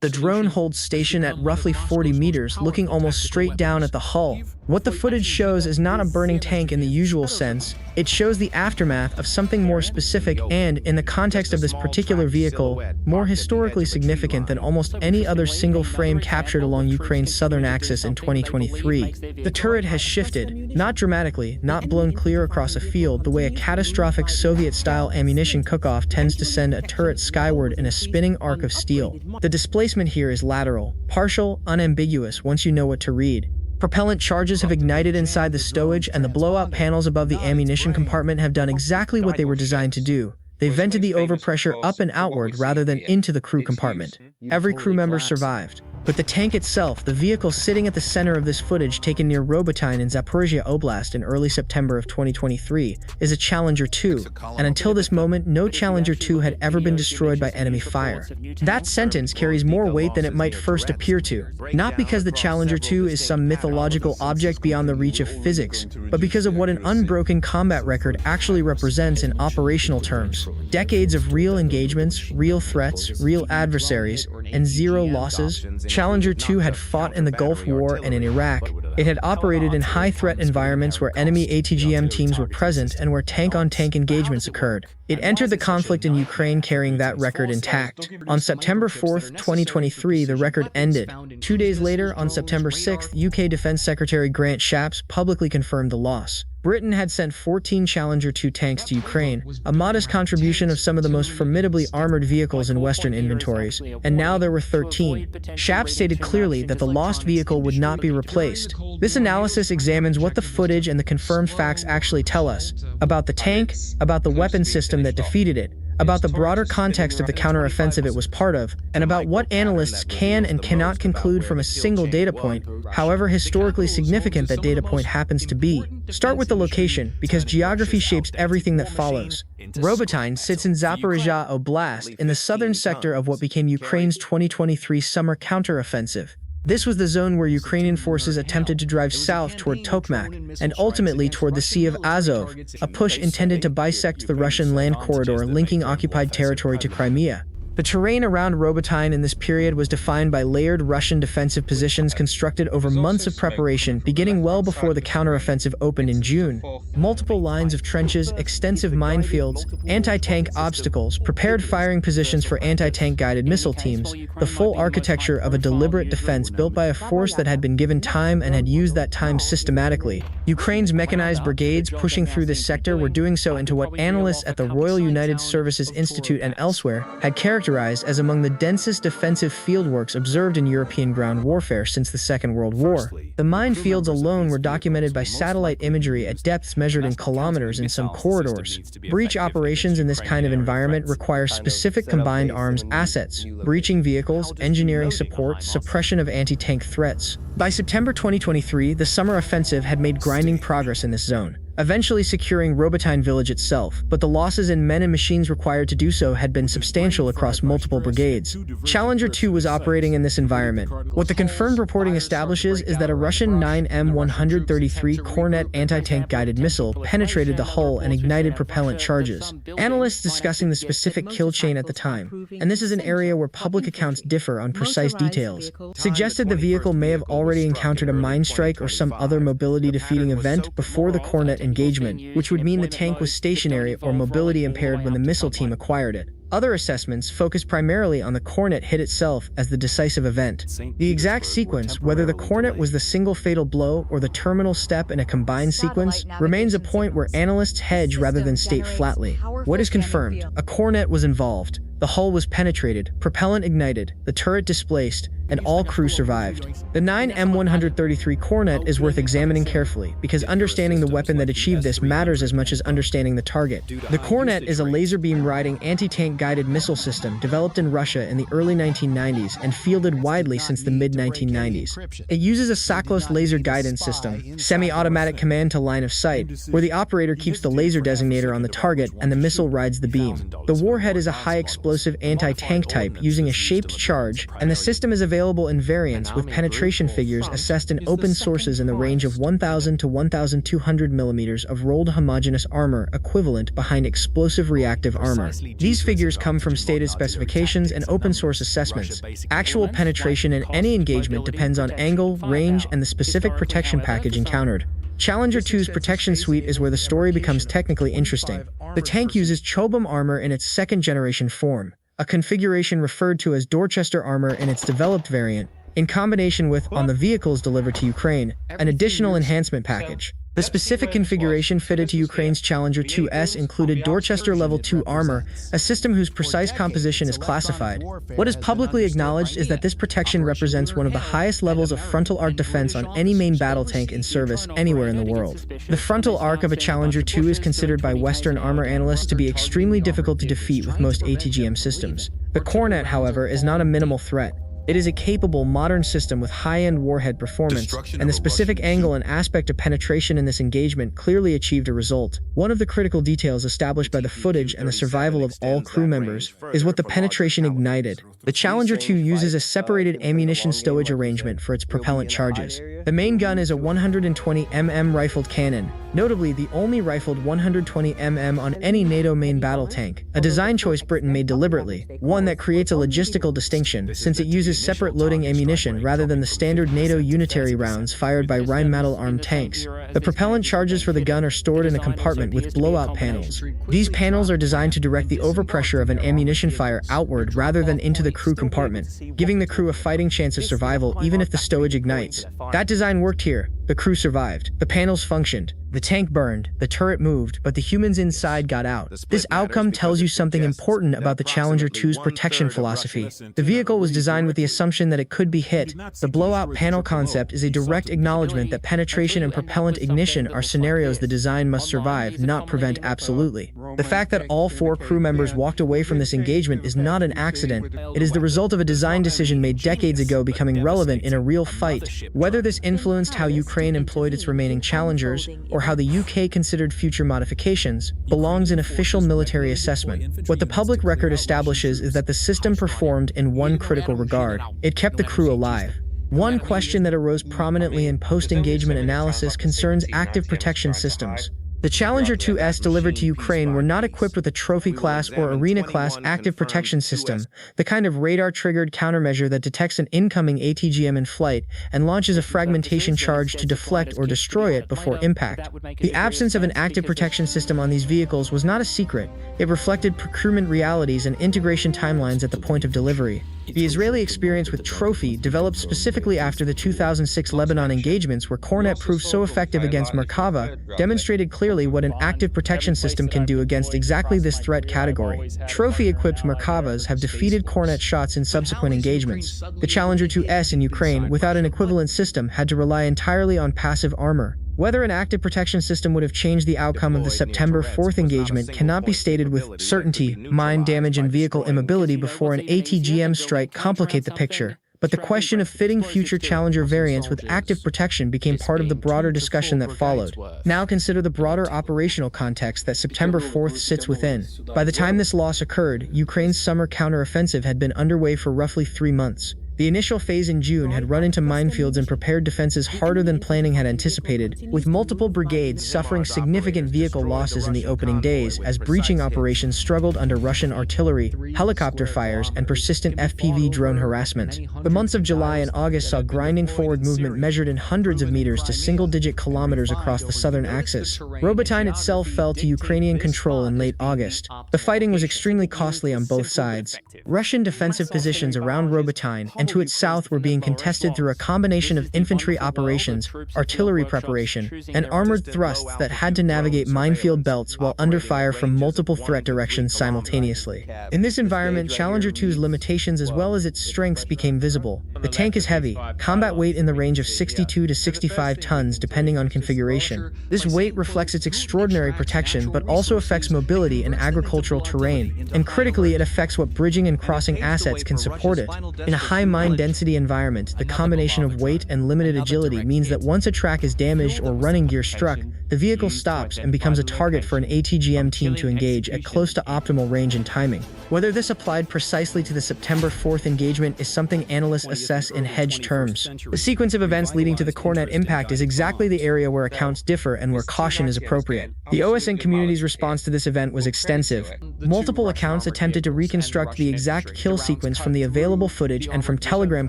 The drone holds station at roughly 40 meters, looking almost straight down at the hull. What the footage shows is not a burning tank in the usual sense. It shows the aftermath of something more specific and, in the context of this particular vehicle, more historically significant than almost any other single frame captured along Ukraine's southern axis in 2023. The turret has shifted, not dramatically, not blown clear across a field the way a catastrophic Soviet-style ammunition cook-off tends to send a turret skyward in a spinning arc of steel. The displacement here is lateral, partial, unambiguous once you know what to read. Propellant charges have ignited inside the stowage, and the blowout panels above the ammunition compartment have done exactly what they were designed to do. They vented the overpressure up and outward rather than into the crew compartment. Every crew member survived. But the tank itself, the vehicle sitting at the center of this footage taken near Robotyne in Zaporizhzhia Oblast in early September of 2023, is a Challenger 2, and until this moment, no Challenger 2 had ever been destroyed by enemy fire. That sentence carries more weight than it might first appear to, not because the Challenger 2 is some mythological object beyond the reach of physics, but because of what an unbroken combat record actually represents in operational terms. Decades of real engagements, real threats, real adversaries, and zero losses. Challenger 2 had fought in the Gulf War and in Iraq. It had operated in high-threat environments where enemy ATGM teams were present and where tank-on-tank engagements occurred. It entered the conflict in Ukraine carrying that record intact. On September 4, 2023, the record ended. 2 days later, on September 6, UK Defense Secretary Grant Shapps publicly confirmed the loss. Britain had sent 14 Challenger 2 tanks to Ukraine, a modest contribution of some of the most formidably armored vehicles in Western inventories, and now there were 13. Shapps stated clearly that the lost vehicle would not be replaced. This analysis examines what the footage and the confirmed facts actually tell us about the tank, about the weapon system that defeated it, about the broader context of the counteroffensive it was part of, and about what analysts can and cannot conclude from a single data point, however historically significant that data point happens to be. Start with the location, because geography shapes everything that follows. Robotyne sits in Zaporizhzhia Oblast, in the southern sector of what became Ukraine's 2023 summer counteroffensive. This was the zone where Ukrainian forces attempted to drive south toward Tokmak and ultimately toward the Sea of Azov, a push intended to bisect the Russian land corridor linking occupied territory to Crimea. The terrain around Robotyne in this period was defined by layered Russian defensive positions constructed over months of preparation, beginning well before the counteroffensive opened in June. Multiple lines of trenches, extensive minefields, anti-tank obstacles, prepared firing positions for anti-tank guided missile teams, the full architecture of a deliberate defense built by a force that had been given time and had used that time systematically. Ukraine's mechanized brigades pushing through this sector were doing so into what analysts at the Royal United Services Institute and elsewhere had characterized as among the densest defensive fieldworks observed in European ground warfare since the Second World War. The minefields alone were documented by satellite imagery at depths measured in kilometers in some corridors. Breach operations in this kind of environment require specific combined arms assets, breaching vehicles, engineering support, suppression of anti-tank threats. By September 2023, the summer offensive had made grinding progress in this zone, eventually securing Robotyne village itself, but the losses in men and machines required to do so had been substantial across multiple brigades. Challenger 2 was operating in this environment. What the confirmed reporting establishes is that a Russian 9M133 Kornet anti-tank guided missile penetrated the hull and ignited propellant charges. Analysts discussing the specific kill chain at the time, and this is an area where public accounts differ on precise details, suggested the vehicle may have already encountered a mine strike or some other mobility-defeating event before the Kornet engagement, which would mean the tank was stationary or mobility impaired when the missile team acquired it. Other assessments focus primarily on the Kornet hit itself as the decisive event. The exact sequence, whether the Kornet was the single fatal blow or the terminal step in a combined sequence, remains a point where analysts hedge rather than state flatly. What is confirmed? A Kornet was involved. The hull was penetrated, propellant ignited, the turret displaced, and all crew survived. The 9M133 Kornet is worth examining carefully, because understanding the weapon that achieved this matters as much as understanding the target. The Kornet is a laser beam riding anti-tank guided missile system developed in Russia in the early 1990s and fielded widely since the mid-1990s. It uses a Saklos laser guidance system, semi-automatic command to line of sight, where the operator keeps the laser designator on the target and the missile rides the beam. The warhead is a high explosive anti-tank type using a shaped charge, and the system is available available in variants with penetration figures assessed in open sources in the range of 1,000 to 1,200 millimeters of rolled homogeneous armor equivalent behind explosive reactive armor. These figures come from stated specifications and open source assessments. Actual penetration in any engagement depends on angle, range, and the specific protection package encountered. Challenger 2's protection suite is where the story becomes technically interesting. The tank uses Chobham armor in its second-generation form, a configuration referred to as Dorchester armor in its developed variant, in combination with, on the vehicles delivered to Ukraine, an additional enhancement package. The specific configuration fitted to Ukraine's Challenger 2's included Dorchester Level 2 armor, a system whose precise composition is classified. What is publicly acknowledged is that this protection represents one of the highest levels of frontal arc defense on any main battle tank in service anywhere in the world. The frontal arc of a Challenger 2 is considered by Western armor analysts to be extremely difficult to defeat with most ATGM systems. The Kornet, however, is not a minimal threat. It is a capable, modern system with high-end warhead performance, and the specific angle and aspect of penetration in this engagement clearly achieved a result. One of the critical details established by the footage and the survival of all crew members is what the penetration ignited. The Challenger 2 uses a separated ammunition stowage arrangement for its propellant charges. The main gun is a 120mm rifled cannon, notably the only rifled 120mm on any NATO main battle tank, a design choice Britain made deliberately, one that creates a logistical distinction since it uses separate loading ammunition rather than the standard NATO unitary rounds fired by Rheinmetall armed tanks. The propellant charges for the gun are stored in a compartment with blowout panels. These panels are designed to direct the overpressure of an ammunition fire outward rather than into the crew compartment, giving the crew a fighting chance of survival even if the stowage ignites. That design worked here. The crew survived. The panels functioned. The tank burned, the turret moved, but the humans inside got out. This outcome tells you something important about the Challenger 2's protection philosophy. The vehicle was designed with the assumption that it could be hit. The blowout panel concept is a direct acknowledgement that penetration and propellant ignition are scenarios the design must survive, not prevent absolutely. The fact that all 4 crew members walked away from this engagement is not an accident. It is the result of a design decision made decades ago becoming relevant in a real fight. Whether this influenced how Ukraine employed its remaining Challengers, or how the UK considered future modifications, belongs in official military assessment. What the public record establishes is that the system performed in one critical regard. It kept the crew alive. One question that arose prominently in post-engagement analysis concerns active protection systems. The Challenger 2's delivered to Ukraine were not equipped with a trophy-class or arena-class active protection system, the kind of radar-triggered countermeasure that detects an incoming ATGM in flight and launches a fragmentation charge to deflect or destroy it before impact. The absence of an active protection system on these vehicles was not a secret. It reflected procurement realities and integration timelines at the point of delivery. The Israeli experience with Trophy, developed specifically after the 2006 Lebanon engagements where Kornet proved so effective against Merkava, demonstrated clearly what an active protection system can do against exactly this threat category. Trophy-equipped Merkavas have defeated Kornet shots in subsequent engagements. The Challenger 2's in Ukraine, without an equivalent system, had to rely entirely on passive armor. Whether an active protection system would have changed the outcome of the September 4th engagement cannot be stated with certainty. Mine damage and vehicle immobility before an ATGM strike complicate the picture, but the question of fitting future Challenger variants with active protection became part of the broader discussion that followed. Now consider the broader operational context that September 4th sits within. By the time this loss occurred, Ukraine's summer counteroffensive had been underway for roughly 3 months. The initial phase in June had run into minefields and prepared defenses harder than planning had anticipated, with multiple brigades suffering significant vehicle losses in the opening days as breaching operations struggled under Russian artillery, helicopter fires, and persistent FPV drone harassment. The months of July and August saw grinding forward movement measured in hundreds of meters to single-digit kilometers across the southern axis. Robotyne itself fell to Ukrainian control in late August. The fighting was extremely costly on both sides. Russian defensive positions around Robotyne and to its south were being contested through a combination of infantry operations, artillery preparation, and armored thrusts that had to navigate minefield belts while under fire from multiple threat directions simultaneously. In this environment, Challenger 2's limitations as well as its strengths became visible. The tank is heavy, combat weight in the range of 62 to 65 tons depending on configuration. This weight reflects its extraordinary protection but also affects mobility in agricultural terrain, and critically it affects what bridging and crossing assets can support it. In a high mine density environment, the combination of weight and limited agility means that once a track is damaged or running gear struck, the vehicle stops and becomes a target for an ATGM team to engage at close to optimal range and timing. Whether this applied precisely to the September 4th engagement is something analysts assess assess in hedged terms. The sequence of events leading to the Kornet impact is exactly the area where accounts differ and where caution is appropriate. The OSINT community's response to this event was extensive. Multiple accounts attempted to reconstruct the exact kill sequence from the available footage and from Telegram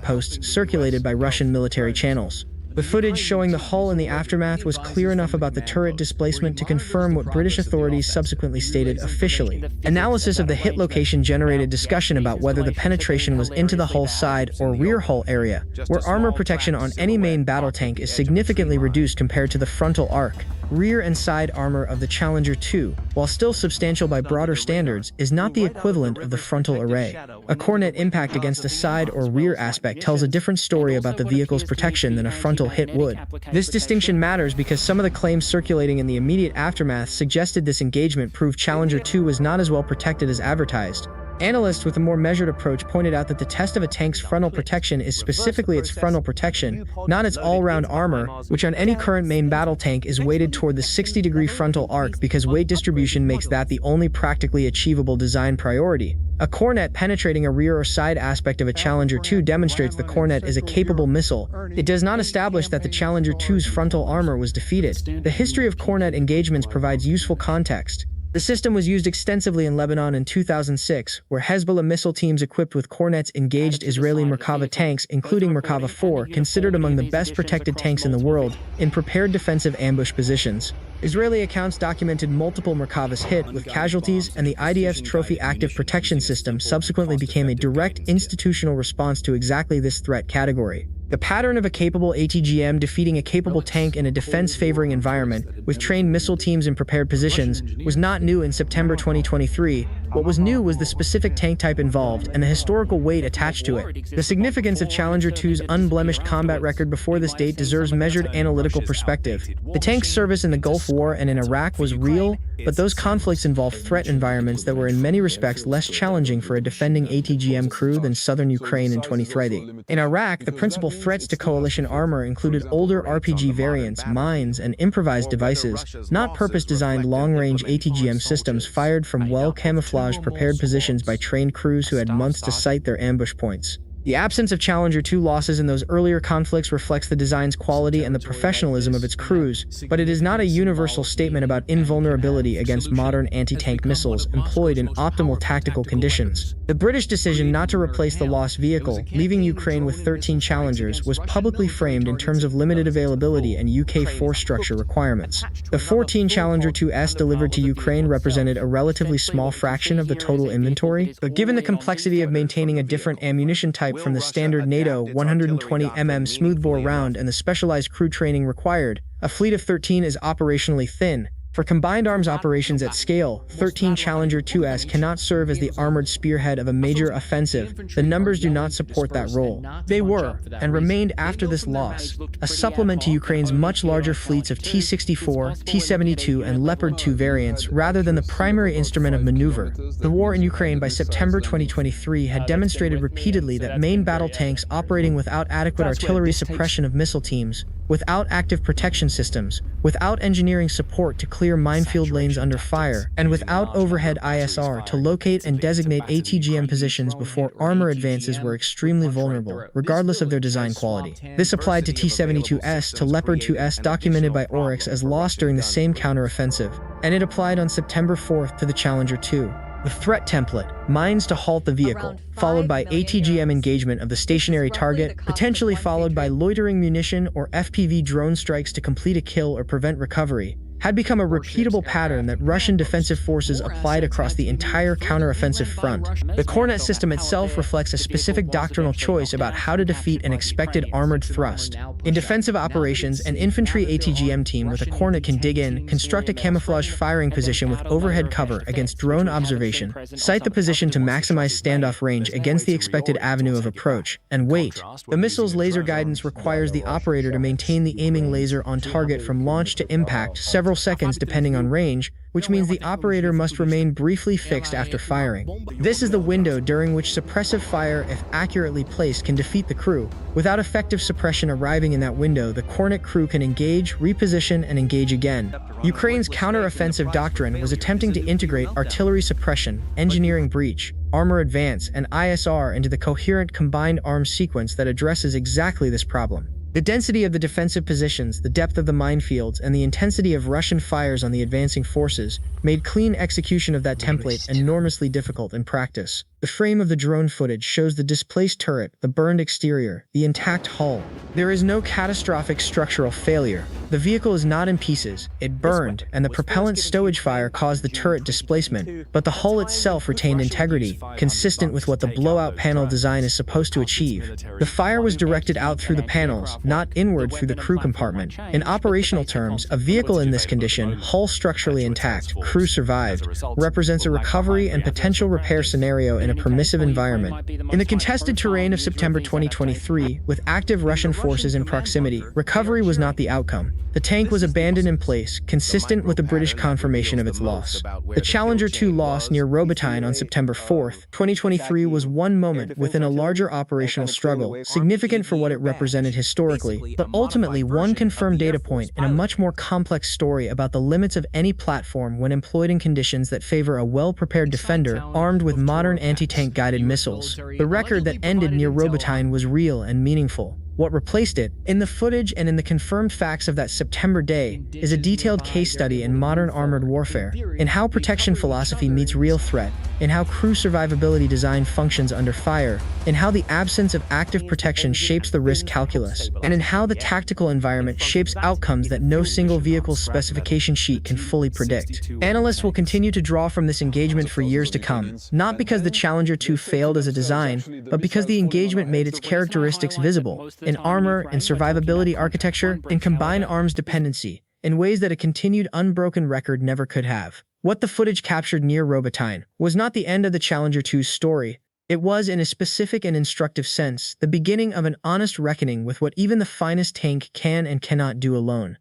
posts circulated by Russian military channels. The footage showing the hull in the aftermath was clear enough about the turret displacement to confirm what British authorities subsequently stated officially. Analysis of the hit location generated discussion about whether the penetration was into the hull side or rear hull area, where armor protection on any main battle tank is significantly reduced compared to the frontal arc. Rear and side armor of the Challenger 2, while still substantial by broader standards, is not the equivalent of the frontal array. A Kornet impact against a side or rear aspect tells a different story about the vehicle's protection than a frontal hit would. This distinction matters because some of the claims circulating in the immediate aftermath suggested this engagement proved Challenger 2 was not as well protected as advertised. Analysts with a more measured approach pointed out that the test of a tank's frontal protection is specifically its frontal protection, not its all-round armor, which on any current main battle tank is weighted toward the 60-degree frontal arc because weight distribution makes that the only practically achievable design priority. A Kornet penetrating a rear or side aspect of a Challenger 2 demonstrates the Kornet is a capable missile. It does not establish that the Challenger 2's frontal armor was defeated. The history of Kornet engagements provides useful context. The system was used extensively in Lebanon in 2006, where Hezbollah missile teams equipped with Kornets engaged Israeli Merkava tanks, including Merkava 4, considered among the best protected tanks in the world, in prepared defensive ambush positions. Israeli accounts documented multiple Merkavas hit with casualties, and the IDF's Trophy Active Protection System subsequently became a direct institutional response to exactly this threat category. The pattern of a capable ATGM defeating a capable tank in a defense-favoring environment, with trained missile teams in prepared positions, was not new in September 2023. What was new was the specific tank type involved and the historical weight attached to it. The significance of Challenger 2's unblemished combat record before this date deserves measured analytical perspective. The tank's service in the Gulf War and in Iraq was real, but those conflicts involved threat environments that were in many respects less challenging for a defending ATGM crew than southern Ukraine in 2030. In Iraq, the principal threats to coalition armor included older RPG variants, mines, and improvised devices, not purpose-designed long-range ATGM systems fired from well-camouflaged prepared positions by trained crews who had months to sight their ambush points. The absence of Challenger 2 losses in those earlier conflicts reflects the design's quality and the professionalism of its crews, but it is not a universal statement about invulnerability against modern anti-tank missiles employed in optimal tactical conditions. The British decision not to replace the lost vehicle, leaving Ukraine with 13 Challengers, was publicly framed in terms of limited availability and UK force structure requirements. The 14 Challenger 2's delivered to Ukraine represented a relatively small fraction of the total inventory, but given the complexity of maintaining a different ammunition type from the standard NATO 120mm smoothbore round and the specialized crew training required, a fleet of 13 is operationally thin. For combined arms operations at scale, 13 Challenger 2's cannot serve as the armored spearhead of a major offensive. The numbers do not support that role. They were, and remained after this loss, a supplement to Ukraine's much larger fleets of T-64, T-72, and Leopard 2 variants rather than the primary instrument of maneuver. The war in Ukraine by September 2023 had demonstrated repeatedly that main battle tanks operating without adequate artillery suppression of missile teams, without active protection systems, without engineering support to clear minefield lanes under fire, and without overhead ISR to locate and designate ATGM positions before armor advances were extremely vulnerable, regardless of their design quality. This applied to T-72's, to Leopard 2's documented by Oryx as lost during the same counteroffensive, and it applied on September 4th to the Challenger 2. The threat template, mines to halt the vehicle, followed by ATGM engagement of the stationary target, potentially followed by loitering munition or FPV drone strikes to complete a kill or prevent recovery, had become a repeatable pattern that Russian defensive forces applied across the entire counteroffensive front. The Kornet system itself reflects a specific doctrinal choice about how to defeat an expected armored thrust. In defensive operations, an infantry ATGM team with a Kornet can dig in, construct a camouflage firing position with overhead cover against drone observation, sight the position to maximize standoff range against the expected avenue of approach, and wait. The missile's laser guidance requires the operator to maintain the aiming laser on target from launch to impact several several seconds depending on range, which means the operator must remain briefly fixed after firing. This is the window during which suppressive fire, if accurately placed, can defeat the crew. Without effective suppression arriving in that window, the Kornet crew can engage, reposition, and engage again. Ukraine's counteroffensive doctrine was attempting to integrate artillery suppression, engineering breach, armor advance, and ISR into the coherent combined arms sequence that addresses exactly this problem. The density of the defensive positions, the depth of the minefields, and the intensity of Russian fires on the advancing forces made clean execution of that template enormously difficult in practice. The frame of the drone footage shows the displaced turret, the burned exterior, the intact hull. There is no catastrophic structural failure. The vehicle is not in pieces, it burned, and the propellant stowage fire caused the turret displacement, but the hull itself retained integrity, consistent with what the blowout panel design is supposed to achieve. The fire was directed out through the panels, not inward through the crew compartment. In operational terms, a vehicle in this condition, hull structurally intact, crew survived, represents a recovery and potential repair scenario in a permissive environment. In the contested terrain of September 2023, with active Russian forces in proximity, recovery was not the outcome. The tank was abandoned in place, consistent with the British confirmation of its loss. The Challenger 2 loss near Robotyne on September 4, 2023 was one moment within a larger operational struggle, significant for what it represented historically, but ultimately one confirmed data point in a much more complex story about the limits of any platform when employed in conditions that favor a well-prepared defender armed with modern anti-tank guided missiles. The record that ended near Robotyne was real and meaningful. What replaced it, in the footage and in the confirmed facts of that September day, is a detailed case study in modern armored warfare, in how protection philosophy meets real threat, in how crew survivability design functions under fire, in how the absence of active protection shapes the risk calculus, and in how the tactical environment shapes outcomes that no single vehicle's specification sheet can fully predict. Analysts will continue to draw from this engagement for years to come, not because the Challenger 2 failed as a design, but because the engagement made its characteristics visible, in armor, in survivability architecture, in combined arms dependency, in ways that a continued unbroken record never could have. What the footage captured near Robotyne was not the end of the Challenger 2's story. It was, in a specific and instructive sense, the beginning of an honest reckoning with what even the finest tank can and cannot do alone.